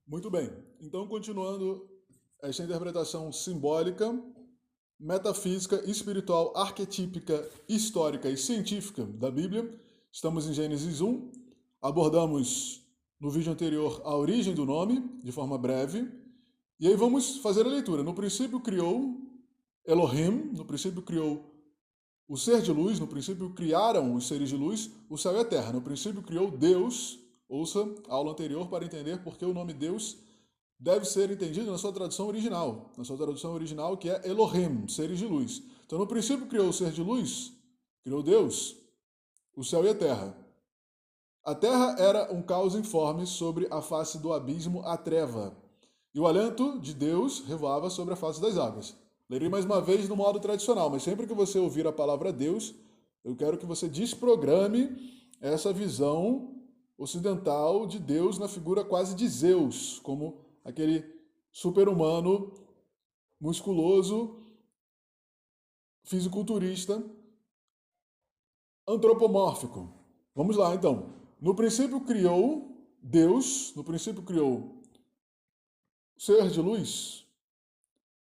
Muito bem. Então, continuando esta interpretação simbólica, metafísica, espiritual, arquetípica, histórica e científica da Bíblia, estamos em Gênesis 1. Abordamos no vídeo anterior a origem do nome, de forma breve. E aí vamos fazer a leitura. No princípio criou Elohim, no princípio criou o ser de luz, no princípio criaram os seres de luz, o céu e a terra. No princípio criou Deus. Ouça a aula anterior para entender por que o nome Deus deve ser entendido na sua tradução original, que é Elohim, seres de luz. Então, no princípio criou o ser de luz, criou Deus, o céu e a terra. A terra era um caos informe sobre a face do abismo, a treva, e o alento de Deus revoava sobre a face das águas. Lerei mais uma vez no modo tradicional, mas sempre que você ouvir a palavra Deus, eu quero que você desprograme essa visão ocidental de Deus na figura quase de Zeus, como aquele super-humano musculoso, fisiculturista, antropomórfico. Vamos lá, então. No princípio criou Deus, no princípio criou ser de luz,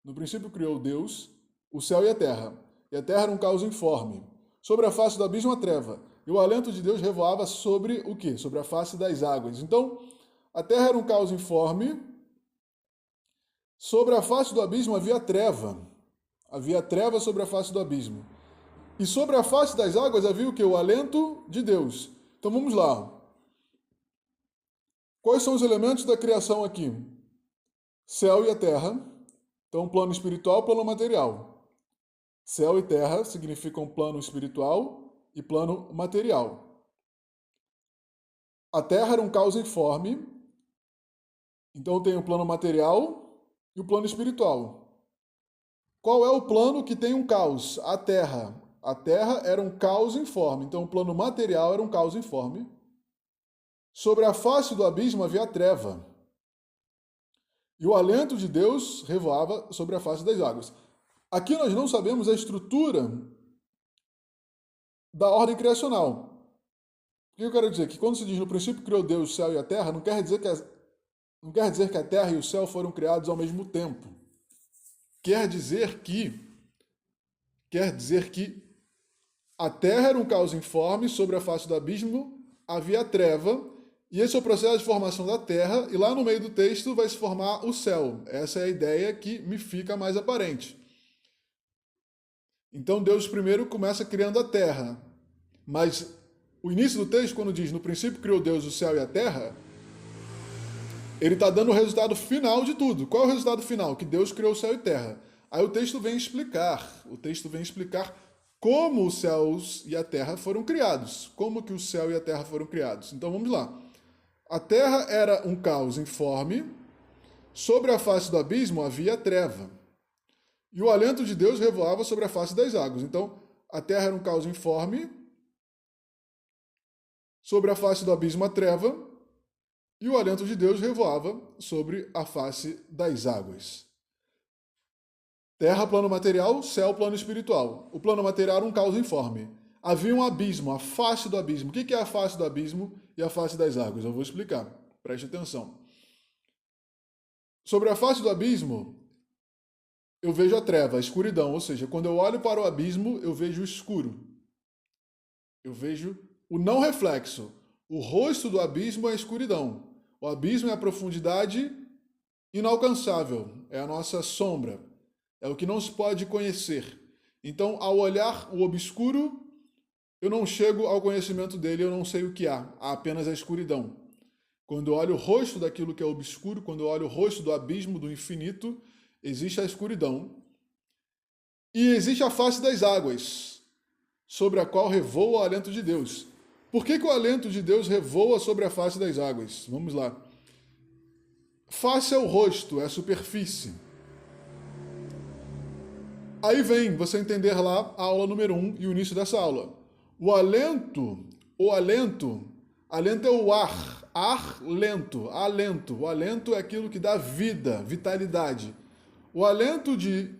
no princípio criou Deus o céu e a terra. E a terra era um caos informe. Sobre a face do abismo a treva. E o alento de Deus revoava sobre o quê? Sobre a face das águas. Então, a terra era um caos informe. Sobre a face do abismo havia treva. Havia treva sobre a face do abismo. E sobre a face das águas havia o quê? O alento de Deus. Então vamos lá. Quais são os elementos da criação aqui? Céu e a terra. Então, plano espiritual, plano material. Céu e terra significam plano espiritual e plano material. A terra era um caos informe. Então tem o plano material e o plano espiritual. Qual é o plano que tem um caos? A terra. A terra era um caos informe. Então o plano material era um caos informe. Sobre a face do abismo havia treva. E o alento de Deus revoava sobre a face das águas. Aqui nós não sabemos a estrutura da ordem criacional. O que eu quero dizer? Que quando se diz no princípio criou Deus o céu e a terra, não quer dizer que a terra e o céu foram criados ao mesmo tempo. Quer dizer que a terra era um caos informe, sobre a face do abismo havia treva, e esse é o processo de formação da terra, e lá no meio do texto vai se formar o céu. Essa é a ideia que me fica mais aparente. Então Deus primeiro começa criando a terra, mas o início do texto, quando diz no princípio criou Deus o céu e a terra, ele está dando o resultado final de tudo. Qual é o resultado final? Que Deus criou o céu e terra. Aí o texto vem explicar como os céus e a terra foram criados. Como que o céu e a terra foram criados. Então vamos lá. A terra era um caos informe, sobre a face do abismo havia treva. E o alento de Deus revoava sobre a face das águas. Então, a terra era um caos informe, sobre a face do abismo a treva, e o alento de Deus revoava sobre a face das águas. Terra, plano material, céu, plano espiritual. O plano material era um caos informe. Havia um abismo, a face do abismo. O que é a face do abismo e a face das águas? Eu vou explicar. Preste atenção. Sobre a face do abismo, eu vejo a treva, a escuridão. Ou seja, quando eu olho para o abismo, eu vejo o escuro. Eu vejo o não reflexo. O rosto do abismo é a escuridão. O abismo é a profundidade inalcançável. É a nossa sombra. É o que não se pode conhecer. Então, ao olhar o obscuro, eu não chego ao conhecimento dele, eu não sei o que há. Há apenas a escuridão. Quando eu olho o rosto daquilo que é obscuro, quando eu olho o rosto do abismo, do infinito, existe a escuridão. E existe a face das águas, sobre a qual revoa o alento de Deus. Por que o alento de Deus revoa sobre a face das águas? Vamos lá. Face é o rosto, é a superfície. Aí vem você entender lá a aula número 1 e o início dessa aula. Alento é o alento. O alento é aquilo que dá vida, vitalidade. O alento de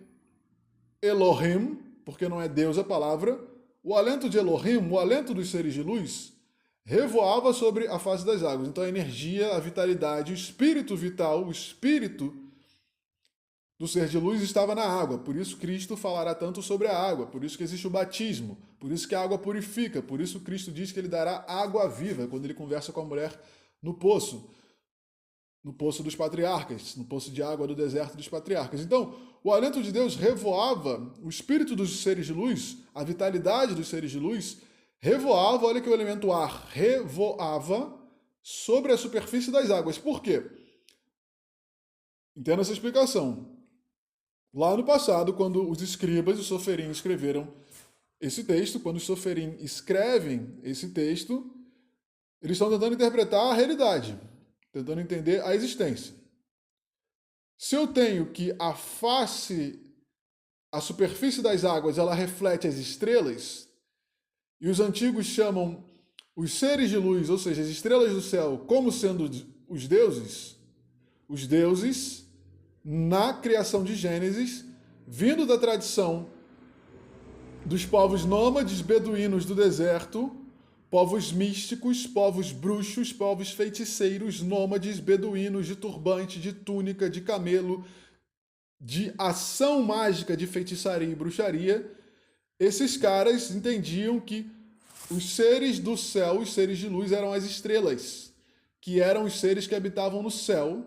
Elohim, porque não é Deus a palavra, o alento de Elohim, o alento dos seres de luz, revoava sobre a face das águas. Então a energia, a vitalidade, o espírito vital, o espírito do ser de luz estava na água. Por isso Cristo falará tanto sobre a água, por isso que existe o batismo, por isso que a água purifica, por isso Cristo diz que ele dará água viva quando ele conversa com a mulher no poço dos patriarcas, no poço de água do deserto dos patriarcas. Então, o alento de Deus revoava, o espírito dos seres de luz, a vitalidade dos seres de luz, revoava, olha que o elemento ar revoava sobre a superfície das águas. Por quê? Entenda essa explicação. Lá no passado, quando os escribas e os soferim escreveram esse texto, quando os soferim escrevem esse texto, eles estão tentando interpretar a realidade, tentando entender a existência. Se eu tenho que a superfície das águas, ela reflete as estrelas, e os antigos chamam os seres de luz, ou seja, as estrelas do céu, como sendo os deuses na criação de Gênesis, vindo da tradição dos povos nômades beduínos do deserto, povos místicos, povos bruxos, povos feiticeiros, nômades, beduínos, de turbante, de túnica, de camelo, de ação mágica de feitiçaria e bruxaria. Esses caras entendiam que os seres do céu, os seres de luz, eram as estrelas, que eram os seres que habitavam no céu,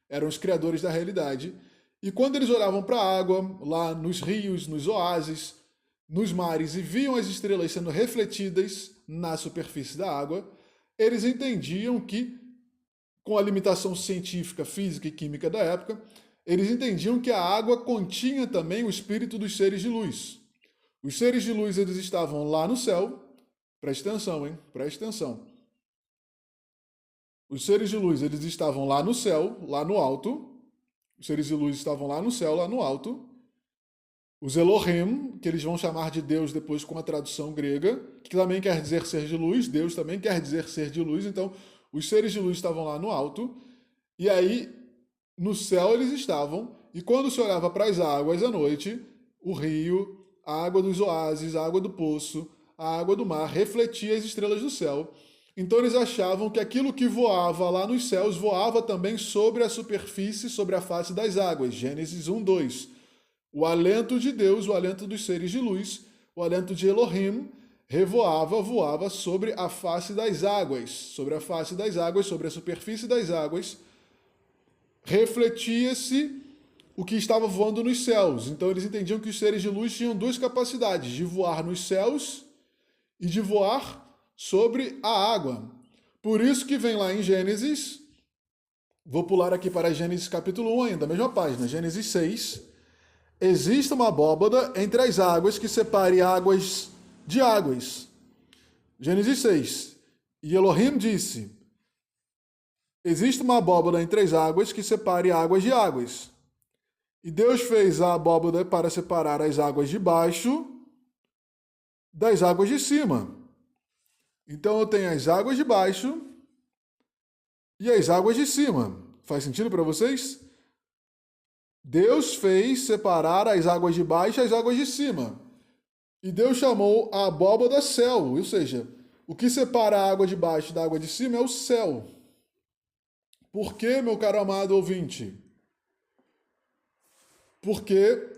eram os criadores da realidade. E quando eles olhavam para a água, lá nos rios, nos oásis, nos mares, e viam as estrelas sendo refletidas na superfície da água, eles entendiam que, com a limitação científica, física e química da época, eles entendiam que a água continha também o espírito dos seres de luz. Os seres de luz, eles estavam lá no céu. Preste atenção, hein? Preste atenção. Os seres de luz, eles estavam lá no céu, lá no alto. Os seres de luz estavam lá no céu, lá no alto. Os Elohim, que eles vão chamar de Deus depois com a tradução grega, que também quer dizer ser de luz, Deus também quer dizer ser de luz, então os seres de luz estavam lá no alto, e aí no céu eles estavam, e quando se olhava para as águas à noite, o rio, a água dos oásis, a água do poço, a água do mar refletia as estrelas do céu. Então eles achavam que aquilo que voava lá nos céus voava também sobre a superfície, sobre a face das águas. Gênesis 1, 2. O alento de Deus, o alento dos seres de luz, o alento de Elohim, voava sobre a face das águas, sobre a face das águas, sobre a superfície das águas, refletia-se o que estava voando nos céus. Então eles entendiam que os seres de luz tinham duas capacidades, de voar nos céus e de voar sobre a água. Por isso que vem lá em Gênesis, vou pular aqui para Gênesis capítulo 1 ainda, mesma página, Gênesis 6, existe uma abóbada entre as águas que separe águas de águas. Gênesis 6. E Elohim disse, existe uma abóbada entre as águas que separe águas de águas. E Deus fez a abóbada para separar as águas de baixo das águas de cima. Então eu tenho as águas de baixo e as águas de cima. Faz sentido para vocês? Deus fez separar as águas de baixo e as águas de cima. E Deus chamou a abóbada céu, ou seja, o que separa a água de baixo da água de cima é o céu. Por quê, meu caro amado ouvinte? Porque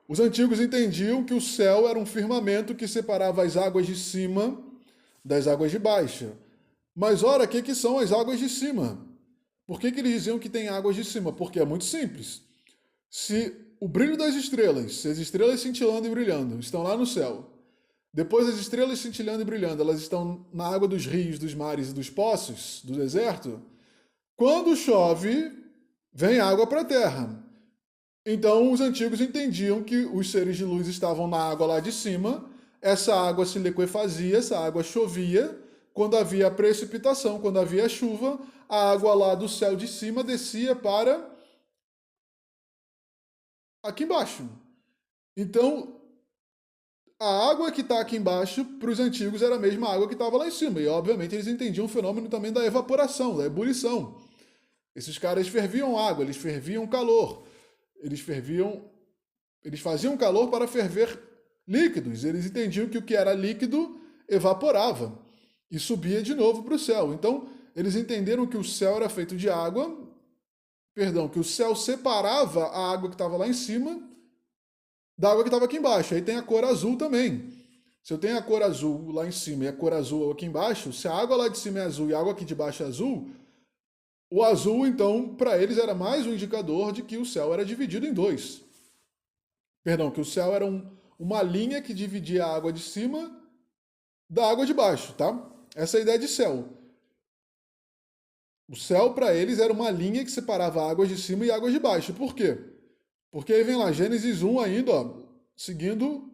os antigos entendiam que o céu era um firmamento que separava as águas de cima das águas de baixo. Mas ora, o que são as águas de cima? Por que eles diziam que tem águas de cima? Porque é muito simples. Se o brilho das estrelas, se as estrelas cintilando e brilhando, estão lá no céu, depois as estrelas cintilando e brilhando, elas estão na água dos rios, dos mares e dos poços, do deserto, quando chove, vem água para a terra. Então os antigos entendiam que os seres de luz estavam na água lá de cima, essa água se liquefazia, essa água chovia, quando havia precipitação, quando havia chuva, a água lá do céu de cima descia para aqui embaixo. Então, a água que está aqui embaixo, para os antigos, era a mesma água que estava lá em cima. E, obviamente, eles entendiam o fenômeno também da evaporação, da ebulição. Esses caras ferviam água, eles ferviam calor. Eles faziam calor para ferver líquidos. Eles entendiam que o que era líquido evaporava. e subia de novo para o céu. Então, eles entenderam que o céu era feito de água, que o céu separava a água que estava lá em cima da água que estava aqui embaixo. Aí tem a cor azul também. Se eu tenho a cor azul lá em cima e a cor azul aqui embaixo, se a água lá de cima é azul e a água aqui de baixo é azul, o azul, então, para eles era mais um indicador de que o céu era dividido em dois. Que o céu era uma linha que dividia a água de cima da água de baixo, tá? Essa é a ideia de céu. O céu, para eles, era uma linha que separava águas de cima e águas de baixo. Por quê? Porque aí vem lá, Gênesis 1 ainda, ó, seguindo.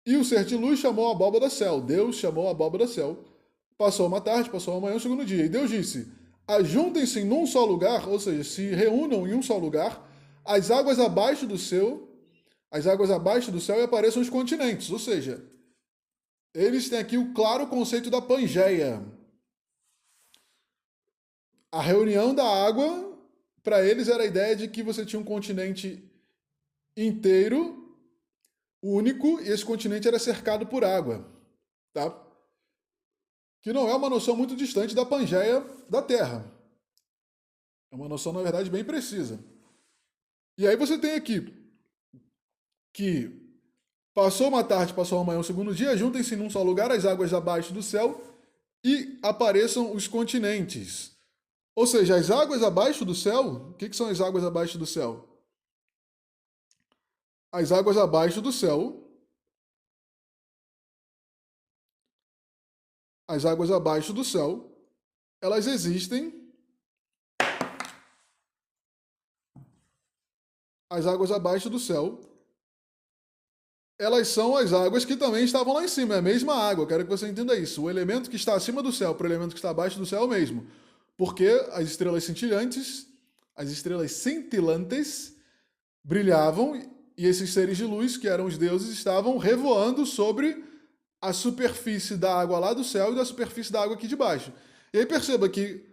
E o ser de luz chamou a abóbora céu. Deus chamou a abóbora céu. Passou uma tarde, passou uma manhã, o segundo dia. E Deus disse, ajuntem-se num só lugar, ou seja, se reúnam em um só lugar, as águas abaixo do céu e apareçam os continentes. Ou seja, eles têm aqui o claro conceito da Pangeia. A reunião da água, para eles, era a ideia de que você tinha um continente inteiro, único, e esse continente era cercado por água. Tá? Que não é uma noção muito distante da Pangeia da Terra. É uma noção, na verdade, bem precisa. E aí você tem aqui que passou uma tarde, passou uma manhã, o segundo dia, juntem-se num só lugar as águas abaixo do céu e apareçam os continentes. Ou seja, as águas abaixo do céu, o que são as águas abaixo do céu? As águas abaixo do céu, elas existem. As águas abaixo do céu, elas são as águas que também estavam lá em cima, é a mesma água, quero que você entenda isso. O elemento que está acima do céu para o elemento que está abaixo do céu é o mesmo. Porque as estrelas cintilantes, brilhavam e esses seres de luz, que eram os deuses, estavam revoando sobre a superfície da água lá do céu e da superfície da água aqui de baixo. E aí perceba que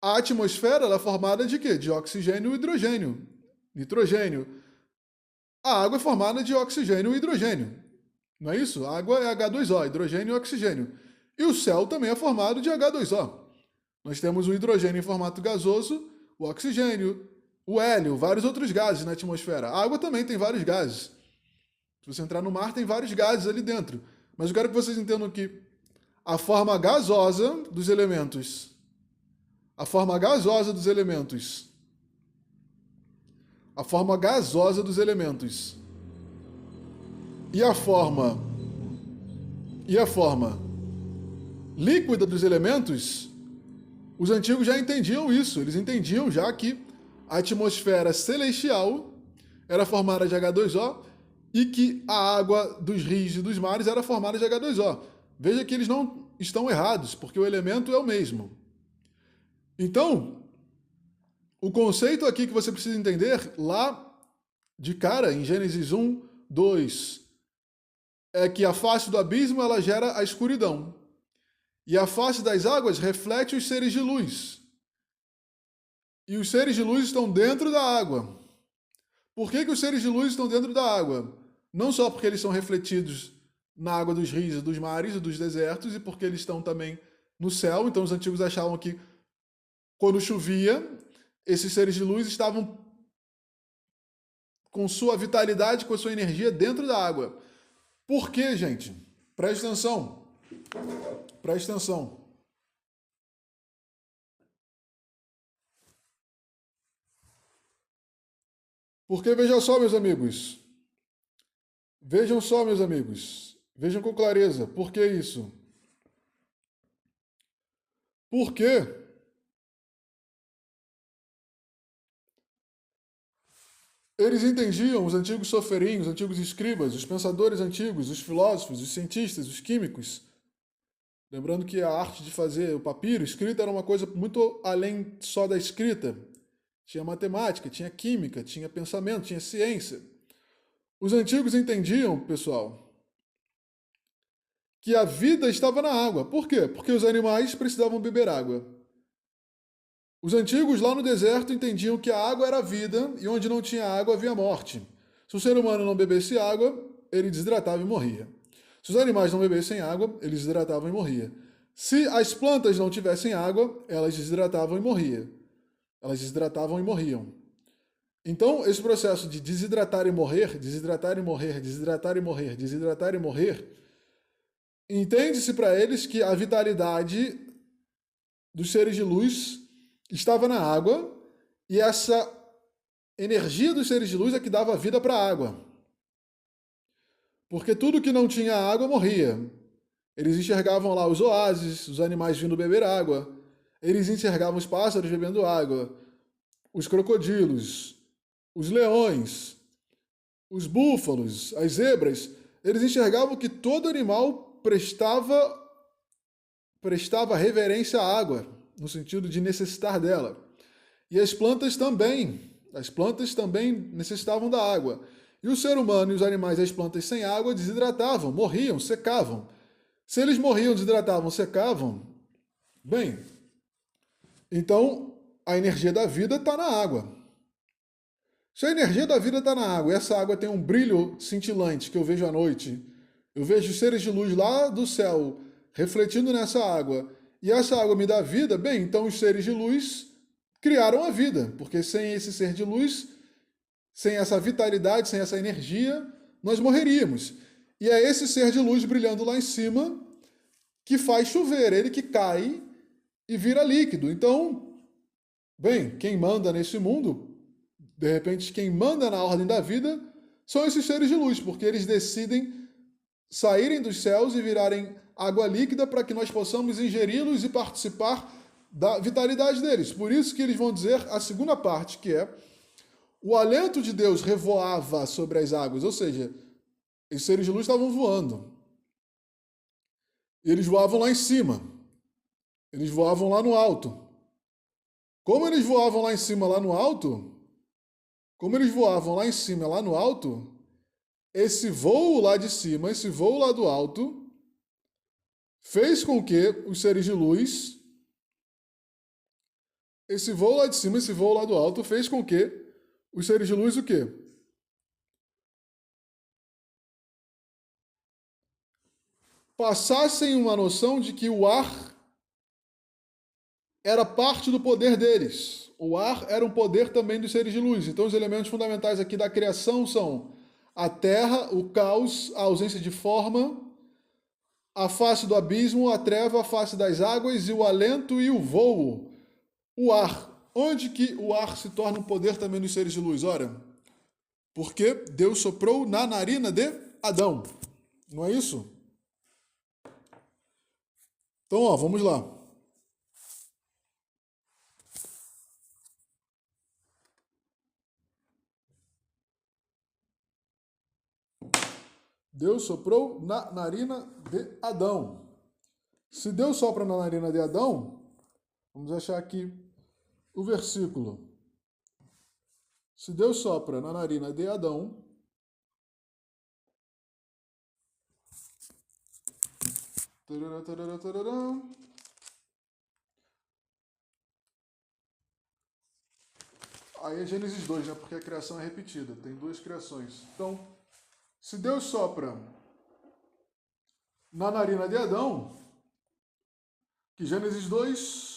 a atmosfera ela é formada de quê? De oxigênio e hidrogênio. Nitrogênio. A água é formada de oxigênio e hidrogênio. Não é isso? A água é H2O, hidrogênio e oxigênio. E o céu também é formado de H2O. Nós temos o hidrogênio em formato gasoso, o oxigênio, o hélio, vários outros gases na atmosfera. A água também tem vários gases. Se você entrar no mar, tem vários gases ali dentro. Mas eu quero que vocês entendam que a forma gasosa dos elementos e a forma gasosa dos líquida dos elementos, os antigos já entendiam isso. Eles entendiam já que a atmosfera celestial era formada de H2O e que a água dos rios e dos mares era formada de H2O. Veja que eles não estão errados, porque o elemento é o mesmo. Então, o conceito aqui que você precisa entender, lá de cara, em Gênesis 1, 2, é que a face do abismo ela gera a escuridão. E a face das águas reflete os seres de luz. E os seres de luz estão dentro da água. Por que os seres de luz estão dentro da água? Não só porque eles são refletidos na água dos rios, dos mares e dos desertos, e porque eles estão também no céu. Então os antigos achavam que quando chovia, esses seres de luz estavam com sua vitalidade, com sua energia dentro da água. Por quê, gente? Preste atenção. Preste atenção. Porque veja só, meus amigos. Vejam só, meus amigos. Vejam com clareza. Por que isso? Porque eles entendiam, os antigos soferinhos, os antigos escribas, os pensadores antigos, os filósofos, os cientistas, os químicos. Lembrando que a arte de fazer o papiro, escrita, era uma coisa muito além só da escrita. Tinha matemática, tinha química, tinha pensamento, tinha ciência. Os antigos entendiam, pessoal, que a vida estava na água. Por quê? Porque os animais precisavam beber água. Os antigos lá no deserto entendiam que a água era a vida e onde não tinha água havia morte. Se o ser humano não bebesse água, ele desidratava e morria. Se os animais não bebessem água, eles desidratavam e morriam. Se as plantas não tivessem água, elas desidratavam e morriam. Elas desidratavam e morriam. Então, esse processo de desidratar e morrer, desidratar e morrer, desidratar e morrer, desidratar e morrer, entende-se para eles que a vitalidade dos seres de luz estava na água e essa energia dos seres de luz é que dava vida para a água. Porque tudo que não tinha água morria. Eles enxergavam lá os oásis, os animais vindo beber água. Eles enxergavam os pássaros bebendo água, os crocodilos, os leões, os búfalos, as zebras. Eles enxergavam que todo animal prestava reverência à água, no sentido de necessitar dela. E as plantas também necessitavam da água. E o ser humano e os animais e as plantas sem água desidratavam, morriam, secavam. Se eles morriam, desidratavam, secavam, bem, então a energia da vida está na água. Se a energia da vida está na água e essa água tem um brilho cintilante que eu vejo à noite, eu vejo os seres de luz lá do céu refletindo nessa água, e essa água me dá vida, bem, então os seres de luz criaram a vida, porque sem esse ser de luz, sem essa vitalidade, sem essa energia, nós morreríamos. E é esse ser de luz brilhando lá em cima que faz chover, ele que cai e vira líquido. Então, bem, quem manda nesse mundo, de repente quem manda na ordem da vida, são esses seres de luz, porque eles decidem saírem dos céus e virarem água líquida para que nós possamos ingeri-los e participar da vitalidade deles. Por isso que eles vão dizer a segunda parte, que é: o alento de Deus revoava sobre as águas, ou seja, os seres de luz estavam voando. Eles voavam lá em cima. Eles voavam lá no alto. Como eles voavam lá em cima, lá no alto, esse voo lá de cima, esse voo lá do alto, fez com que os seres de luz, esse voo lá de cima, esse voo lá do alto, fez com que os seres de luz o quê? Passassem uma noção de que o ar era parte do poder deles. O ar era um poder também dos seres de luz. Então, os elementos fundamentais aqui da criação são a terra, o caos, a ausência de forma, a face do abismo, a treva, a face das águas e o alento e o voo. O ar. Onde que o ar se torna um poder também dos seres de luz? Ora, porque Deus soprou na narina de Adão. Não é isso? Então, ó, vamos lá. Deus soprou na narina de Adão. Se Deus sopra na narina de Adão, vamos achar aqui o versículo. Se Deus sopra na narina de Adão, aí é Gênesis 2, né? Porque a criação é repetida, tem duas criações. Então, se Deus sopra na narina de Adão, que Gênesis 2...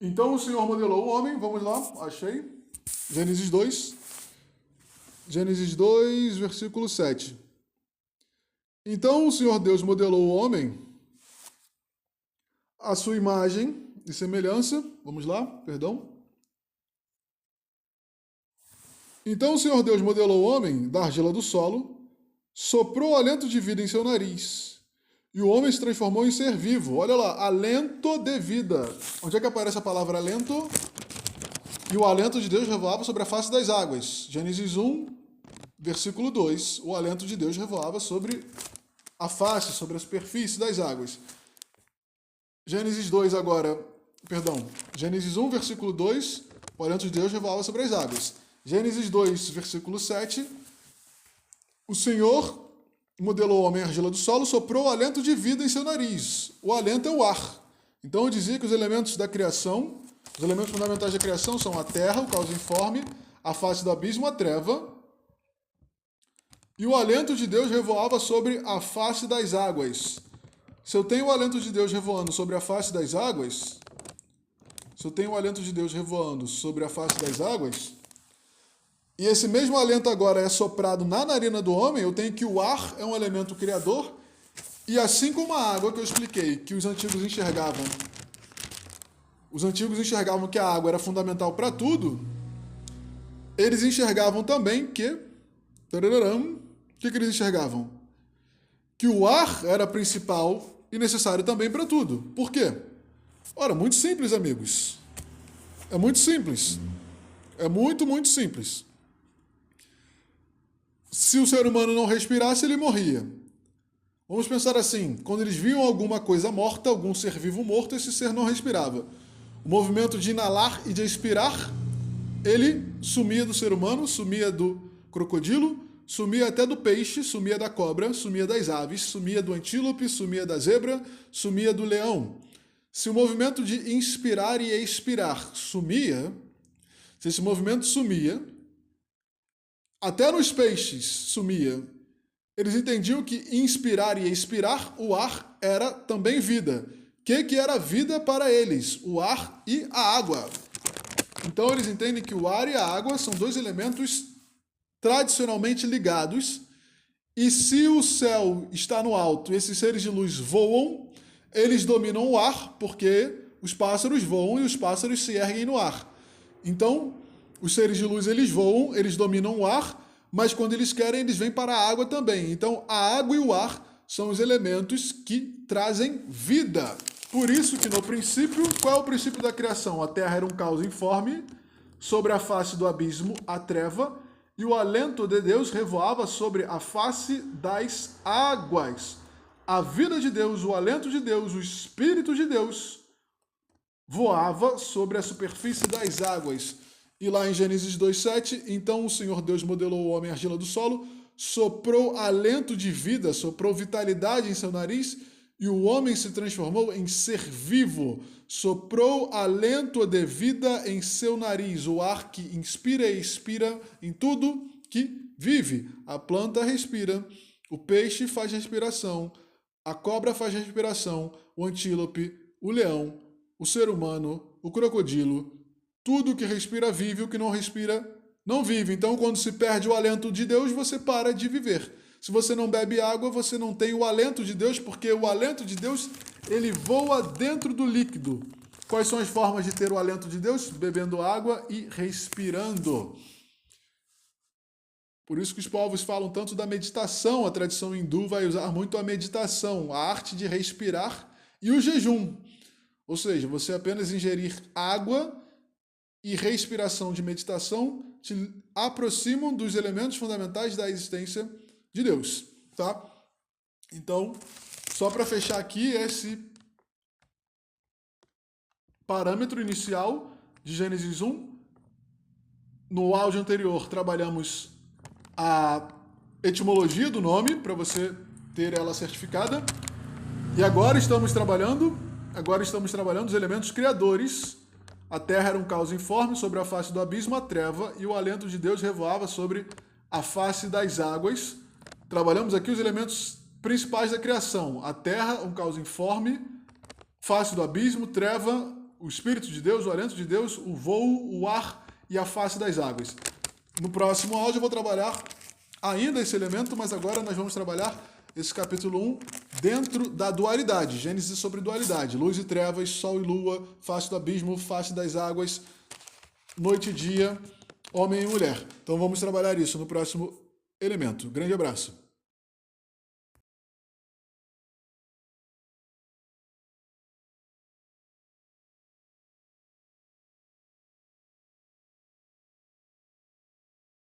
Então o Senhor modelou o homem, vamos lá, achei. Gênesis 2, versículo 7. Então o Senhor Deus modelou o homem à sua imagem e semelhança. Vamos lá, perdão. Então o Senhor Deus modelou o homem da argila do solo, soprou alento de vida em seu nariz, e o homem se transformou em ser vivo. Olha lá, alento de vida. Onde é que aparece a palavra alento? E o alento de Deus revoava sobre a face das águas. Gênesis 1, versículo 2. O alento de Deus revoava sobre a face, sobre a superfície das águas. Gênesis 2 agora, perdão. Gênesis 1, versículo 2. O alento de Deus revoava sobre as águas. Gênesis 2, versículo 7. O Senhor modelou o homem à argila do solo, soprou o alento de vida em seu nariz. O alento é o ar. Então eu dizia que os elementos da criação, os elementos fundamentais da criação são a terra, o caos informe, a face do abismo, a treva. e o alento de Deus revoava sobre a face das águas. Se eu tenho o alento de Deus revoando sobre a face das águas, e esse mesmo alento agora é soprado na narina do homem, eu tenho que o ar é um elemento criador, e assim como a água que eu expliquei, que os antigos enxergavam que a água era fundamental para tudo, eles enxergavam também que... O que eles enxergavam? Que o ar era principal e necessário também para tudo. Por quê? Ora, muito simples, amigos. É muito simples. É muito, muito simples. Se o ser humano não respirasse, ele morria. Vamos pensar assim, quando eles viam alguma coisa morta, algum ser vivo morto, esse ser não respirava. O movimento de inalar e de expirar, ele sumia do ser humano, sumia do crocodilo, sumia até do peixe, sumia da cobra, sumia das aves, sumia do antílope, sumia da zebra, sumia do leão. Se o movimento de inspirar e expirar sumia, se esse movimento sumia, até nos peixes sumia. Eles entendiam que inspirar e expirar, o ar era também vida. O que era vida para eles? O ar e a água. Então eles entendem que o ar e a água são dois elementos tradicionalmente ligados, e se o céu está no alto e esses seres de luz voam, eles dominam o ar, porque os pássaros voam e os pássaros se erguem no ar. Então, os seres de luz eles voam, eles dominam o ar, mas quando eles querem, eles vêm para a água também. Então, a água e o ar são os elementos que trazem vida. Por isso que no princípio, qual é o princípio da criação? A terra era um caos informe, sobre a face do abismo a treva, e o alento de Deus revoava sobre a face das águas. A vida de Deus, o alento de Deus, o Espírito de Deus voava sobre a superfície das águas. E lá em Gênesis 2:7, então o Senhor Deus modelou o homem à argila do solo, soprou alento de vida, soprou vitalidade em seu nariz, e o homem se transformou em ser vivo. Soprou alento de vida em seu nariz, o ar que inspira e expira em tudo que vive. A planta respira, o peixe faz respiração, a cobra faz respiração, o antílope, o leão, o ser humano, o crocodilo, tudo que respira vive, o que não respira não vive. Então, quando se perde o alento de Deus, você para de viver. Se você não bebe água, você não tem o alento de Deus, porque o alento de Deus, ele voa dentro do líquido. Quais são as formas de ter o alento de Deus? Bebendo água e respirando. Por isso que os povos falam tanto da meditação. A tradição hindu vai usar muito a meditação, a arte de respirar e o jejum. Ou seja, você apenas ingerir água e respiração de meditação te aproximam dos elementos fundamentais da existência de Deus, tá? Então, só para fechar aqui esse parâmetro inicial de Gênesis 1. No áudio anterior trabalhamos a etimologia do nome, para você ter ela certificada. E agora estamos trabalhando os elementos criadores. A terra era um caos informe, sobre a face do abismo a treva, e o alento de Deus revoava sobre a face das águas. Trabalhamos aqui os elementos principais da criação. A terra, um caos informe, face do abismo, treva, o Espírito de Deus, o alento de Deus, o voo, o ar e a face das águas. No próximo áudio eu vou trabalhar ainda esse elemento, mas agora nós vamos trabalhar esse capítulo 1 dentro da dualidade. Gênesis sobre dualidade. Luz e trevas, sol e lua, face do abismo, face das águas, noite e dia, homem e mulher. Então vamos trabalhar isso no próximo elemento. Grande abraço.